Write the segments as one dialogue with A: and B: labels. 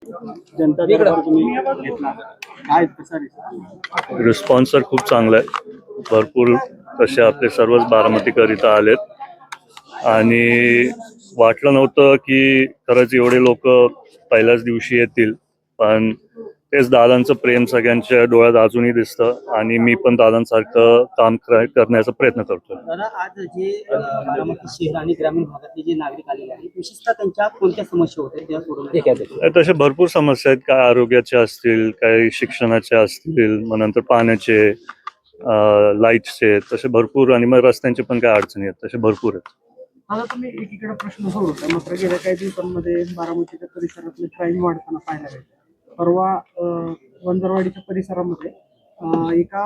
A: जनता दरबार तुम्ही घेतला, काय कसा
B: रिस्पॉन्स तर खूप चांगला आहे. भरपूर तसे आपले सर्वच बारामतीकर इथं आलेत आणि वाटलं नव्हतं की खरंच एवढे लोक पहिल्याच दिवशी येतील, पण तेच दादांचं प्रेम सगळ्यांच्या डोळ्यात अजूनही दिसतं आणि मी पण दादांसारखं काम करण्याचा प्रयत्न करतो.
A: दादा, आज जे बारामती शहर आणि ग्रामीण भागातले जे नागरिक आलेले आहेत, विशेषतः त्यांच्या कोणत्या समस्या होत्या त्या सोडवण्यात?
B: तशा भरपूर समस्या आहेत, काय आरोग्याच्या असतील, काही शिक्षणाच्या असतील, मग नंतर पाण्याचे, लाईट्सचे, तसे भरपूर, आणि मग रस्त्यांचे पण काही अडचणी आहेत, तसे भरपूर आहेत.
A: आता तुम्ही एकीकडे प्रश्न सोडवता, मात्र गेल्या काही दिवसांमध्ये बारामतीच्या परिसरातले क्राईम वाढताना पाहायला मिळते. परवा वंजरवाडीच्या परिसरामध्ये एका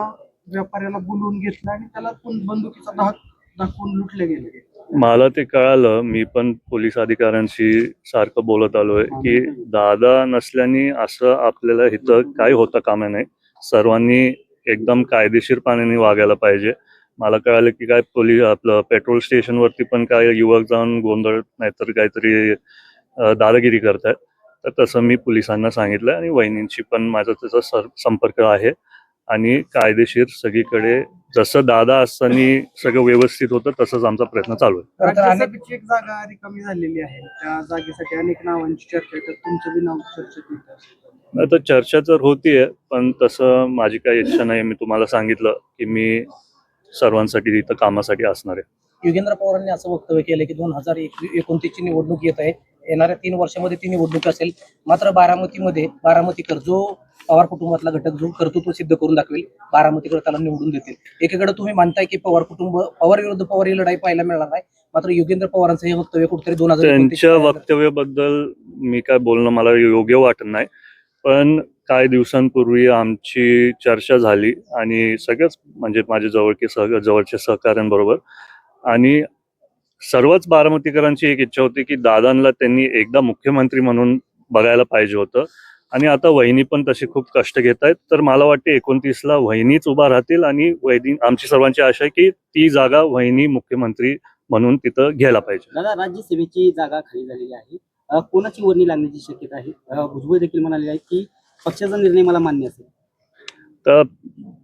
A: व्यापाऱ्याला बोलवून घेतलं आणि त्याला बंदुकीचा धाक दाखवून लुटले गेले.
B: मला ते कळालं, मी पण पोलीस अधिकाऱ्यांशी सारखं बोलत आलोय की दादा नसल्याने असं आपल्याला इथं काही होता कामा नये. सर्वांनी एकदम कायदेशीरपणाने वागायला पाहिजे. मला कळालं की काय पोलीस आपलं पेट्रोल स्टेशनवरती पण काय युवक जाऊन गोंधळ नाहीतर काहीतरी दादागिरी करतायत. तर तसं मी पोलिसांना सांगितलं आणि वहिनींची पण माझा त्याचा संपर्क आहे आणि कायदेशीर सगळीकडे जसं दादा असताना सगळं व्यवस्थित होतं तसंच आमचा प्रयत्न चालू आहे.
A: राज्यसभेची एक जागा रिकामी झालेली आहे, त्या जागेसाठी अनेक नावांची चर्चा आहे, तर तुमचं बी नाव चर्चेत येतं.
B: आता चर्चा तर होतीये, पण तसं माझी काही इच्छा नाही. मी तुम्हाला सांगितलं की मी सर्वांसाठी इथं कामासाठी असणार आहे.
C: योगेंद्र पवारांनी असं वक्तव्य केलं की 2029 ची निवडणूक येत आहे, येणाऱ्या 3 वर्षामध्ये ती निवडणूक असेल, मात्र बारामतीकर जो पवार कुटुंबातला घटक जो कर्तृत्व सिद्ध करून दाखवेल, बारामतीकर त्याला निवडून देतील. एकीकडे तुम्ही मानताय की पवार विरुद्ध पवार ही लढाई पाहायला मिळणार नाही, मात्र योगेंद्र पवारांचं हे वक्तव्य कुठेतरी 2029
B: त्यांच्या वक्तव्याबद्दल मी काय बोलणं मला योग्य वाटत नाही. पण काही दिवसांपूर्वी आमची चर्चा झाली आणि सगळ्याच म्हणजे माझ्या जवळच्या सहकाऱ्यांबरोबर, आणि सर्वच बारामतीकरांची एक इच्छा होती की दादांना त्यांनी एकदा मुख्यमंत्री म्हणून बघायला पाहिजे होतं. आणि आता वहिनी पण तसे खूप कष्ट घेत आहेत, तर मला वाटते 29ला वहिनीच उभा राहतील आणि वहिनी, आमची सर्वांची आशा आहे की ती जागा वहिनी मुख्यमंत्री म्हणून तिथं घ्यायला पाहिजे.
A: दादा, राज्यसभेची जागा खाली झालेली आहे, कोणाची वर्णी लागण्याची शक्यता आहे? भुजबळ देखील म्हणाले आहे की पक्षाचा निर्णय मला मान्य असेल.
B: तर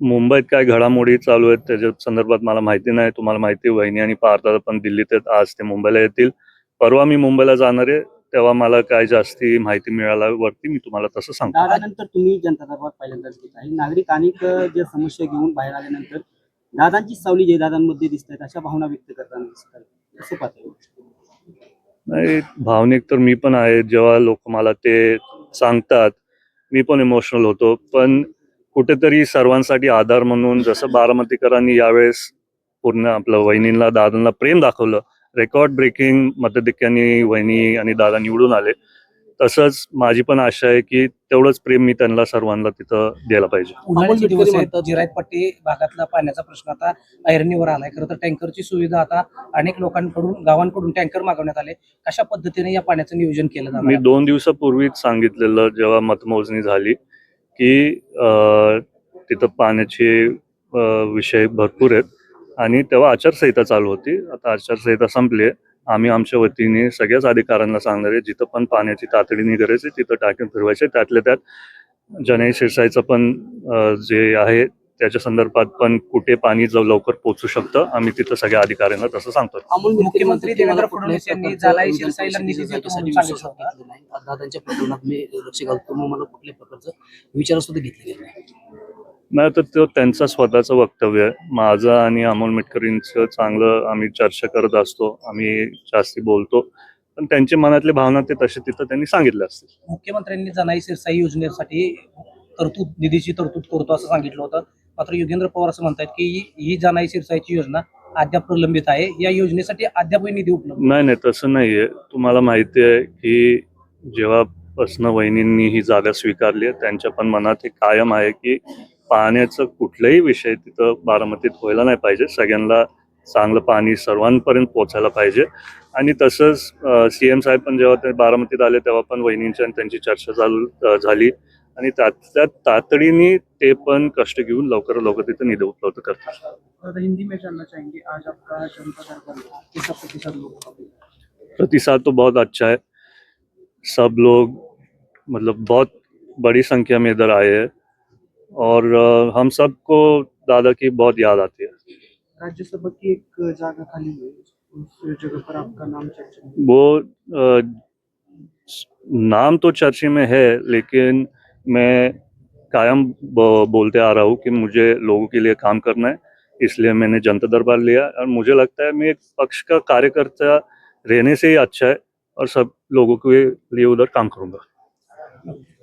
B: मुंबईत काय घडामोडी चालू आहेत त्याच्या संदर्भात मला माहिती नाही. तुम्हाला माहिती, वहिनी आणि पार्थदादा पण दिल्लीत आहेत, आज ते मुंबईला येतील. परवा मी मुंबईला जाणार आहे, तेव्हा मला काय जास्ती माहिती मिळाल्यावरती मी तुम्हाला तसं सांगतो.
A: दादानंतर तुम्ही जनता दरबार पहिल्यांदाच घेत आहे. नागरिक अनेक ज्या समस्या घेऊन बाहेर आल्यानंतर दादांची सावली जे दादांमध्ये दिसत आहेत अशा भावना व्यक्त करताना दिसत आहेत, कसं पाहता?
B: नाही, भावनिक तर मी पण आहे. जेव्हा लोक मला ते सांगतात मी पण इमोशनल होतो, पण कुठेतरी सर्वांसाठी आधार म्हणून जसं बारामतीकरांनी यावेळेस पूर्ण आपलं वहिनींना दादांना प्रेम दाखवलं, रेकॉर्ड ब्रेकिंग मताधिक्याने वहिनी आणि दादा निवडून आले, तसंच माझी पण आशा आहे की तेवढंच प्रेम मी त्यांना सर्वांना तिथं द्यायला पाहिजे.
C: उन्हाळ्याचे दिवस आहेत, जिरायतपट्टी भागातला पाण्याचा प्रश्न आता ऐरणीवर आलाय. खरं तर टँकरची सुविधा आता अनेक लोकांकडून, गावांकडून टँकर मागवण्यात आले. कशा पद्धतीने या पाण्याचं नियोजन केलं जाणार?
B: मी 2 दिवसापूर्वीच सांगितलेलं जेव्हा मतमोजणी झाली की तिथं पाण्याचे विषय भरपूर आहेत आणि तेव्हा आचारसंहिता चालू होती. आता आचारसंहिता संपली आहे. आम्ही आमच्या वतीने सगळ्याच अधिकाऱ्यांना सांगणार आहे, जिथं पण पाण्याची तातडीने गरज आहे तिथं टाक्या फिरवायचे. त्यातल्या त्यात जनाई शिरसाईचं पण जे आहे त्याच्या संदर्भात पण कुठे पाणी लवकर पोहोचू शकतं, आम्ही तिथं सगळ्या अधिकाऱ्यांना तसं सांगतो.
C: मुख्यमंत्री देवेंद्र फडणवीस यांनी जालाई शिरसाईला निधी देतो म्हणून सांगितलं होतं.
D: दादांच्या प्रकरणात मी लक्ष घालतो, मग मला कुठल्या प्रकारचं विचार सुद्धा घेतले गेले नाही.
B: नाही, तर तो त्यांचा स्वतःचं वक्तव्य आहे. माझं आणि अमोल मिटकरींचं चांगलं आम्ही चर्चा करत असतो, आम्ही जास्ती बोलतो, पण त्यांच्या मनातली भावना ते तसे तिथं त्यांनी सांगितले असतील.
C: मुख्यमंत्र्यांनी जानाई शिरसाई योजनेसाठी निधीची तरतूद करतो असं सांगितलं होतं, मात्र योगेंद्र पवार असं म्हणतात की ही जानाई शिरसाईची योजना अद्याप प्रलंबित आहे, या योजनेसाठी अद्यापही निधी उपलब्ध
B: नाही, तसं नाहीये. तुम्हाला माहिती आहे की जेव्हापासून वहिनींनी ही जागा स्वीकारली आहे त्यांच्या पण मनात हे कायम आहे की पाण्याचं कुठलाही विषय तिथं बारामतीत व्हायला नाही पाहिजे. सगळ्यांना चांगलं पाणी सर्वांपर्यंत पोहोचायला पाहिजे. आणि तसंच CM साहेब पण जेव्हा ते बारामतीत आले तेव्हा पण वहिनींची आणि त्यांची चर्चा झाली आणि त्यात तातडीने ते पण कष्ट घेऊन लवकर तिथे निधी उपलब्ध करतात.
A: हिंदी में जानना चाहेंगे, आज आपका जनता दरबार कैसा प्रतिसाद लोगों का?
B: प्रतिसाद तो बहुत अच्छा है. सब लोग मतलब बहुत बड़ी संख्या में इधर आए हैं और हम सबको दादा की बहुत याद आती है।
A: राज्यसभा की एक जगह खाली हुई है, उस जगह पर आपका नाम चर्चा में है।
B: वो नाम तो चर्चे में है, लेकिन मैं कायम बोलते आ रहा हूँ कि मुझे लोगों के लिए काम करना है, इसलिए मैंने जनता दरबार लिया और मुझे लगता है मैं एक पक्ष का कार्यकर्ता रहने से ही अच्छा है और सब लोगों के लिए उधर काम करूँगा।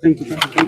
A: थँक्यू.